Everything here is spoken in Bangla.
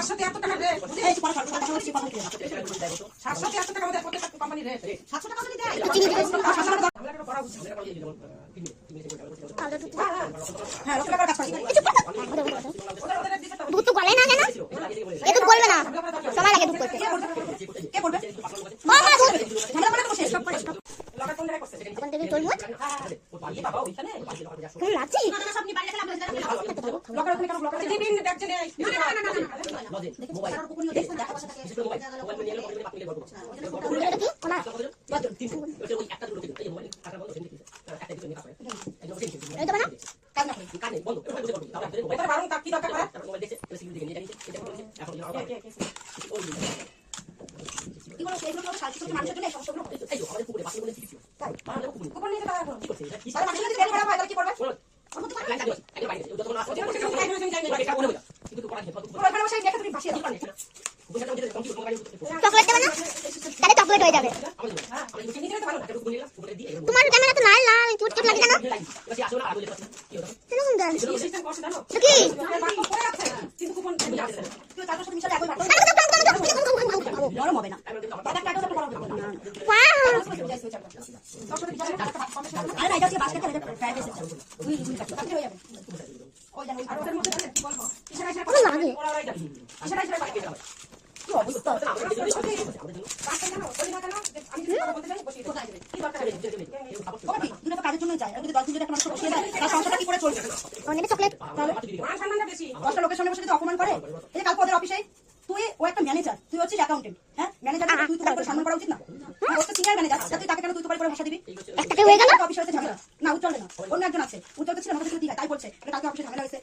773 টাকা রে। এই পড়া কথা বলছি কথা বলছি 773 টাকা আমাদের প্রত্যেকটা কোম্পানি রে 700 টাকা যদি দেয় চিনি দিবেন আমরা একটা পড়া বুঝছি আমরা দিয়ে দিলাম হ্যাঁ লক্ষ টাকা কাজ করছি দুধ তো গলে না কেন এ দুধ গলবে না সময় লাগে দুধ করতে কে বলবে বাবা দুধ ঝামেলা করে তো শেষ সব করে লগা কোন জায়গায় করছে এখন দেখি তরমুজ বাবা ওইখানে কেমন লাগছে সব নি বাড়ি রাখলাম লগা ওখানে কেন লগা টিফিন দেখছে না মোবাইল দেখছেন দেখা বসে থাকে মোবাইল নিয়ে এলো মোবাইল পাকলে বলবো এটা কি ওনা এটা বানা কাজ না কানে বন্ধ এটা বারণ তাক কি দরকার করে কি বলো এইগুলো সব সাহায্য করতে মানুষের জন্য এই সমস্যাগুলো এই যে আমাদের পুকুরে বাসি বলে দিচ্ছি তাই পারলে কুকুর নিয়ে যাবে এখন কি করছে আর মানুষের যদি তেল ভরা হয় তাহলে কি করবে আমি তো লাইন কাটছি আগে বাইরে যত কোন আছে এটা বলে কিন্তু পড়া খেতে পুরো এখানে বসে দেখে তুমি ভাসিয়ে দাও চকলেট দেবে না তাহলে চকলেট হয়ে যাবে তোমার ক্যামেরা তো লাল লাল চুট চুট লাগে কেন এরকম দেন কি কিন্তু কুপন তুই তার সাথে মিশালে একবার নরম হবে না দাদা কাটো তো বড় হবে না ওয়াও আরে না এটা হচ্ছে বাস্কেটে এটা ফ্রাইড রাইস তুই কাটো তাহলে হয়ে যাবে ওই জানো আর ওটার মধ্যে বলবো ইশারা ইশারা করে লাগে ইশারা ইশারা করে কি অবস্থা আমি যদি কথা বলতে যাই বসিয়ে কোথায় যাবে কি দরকার হবে দুটো তো কাজের জন্যই যায় আর যদি 10 দিন যদি একটা মানুষ বসিয়ে দেয় তার সংসারটা কি করে চলবে অনেক চকলেট তাহলে মান সম্মানটা বেশি 10টা লোকের সামনে বসে যদি অপমান করে এই যে কাল ওদের অফিসে তুই ও একটা ম্যানেজার তুই হচ্ছিস অ্যাকাউন্টেন্ট হ্যাঁ ম্যানেজার তুই তোমার করে সম্মান করা উচিত না ও তো সিনিয়র ম্যানেজার তুই তাকে কেন তুই তোমার করে ভাষা দিবি একটাতে হয়ে গেল অফিসে হচ্ছে ঝামেলা না উজ্জ্বল না অন্য একজন আছে উজ্জ্বল তো ছিল আমাদের সাথে ঠিক আছে তাই বলছে কালকে অফিসে ঝামেলা হয়েছে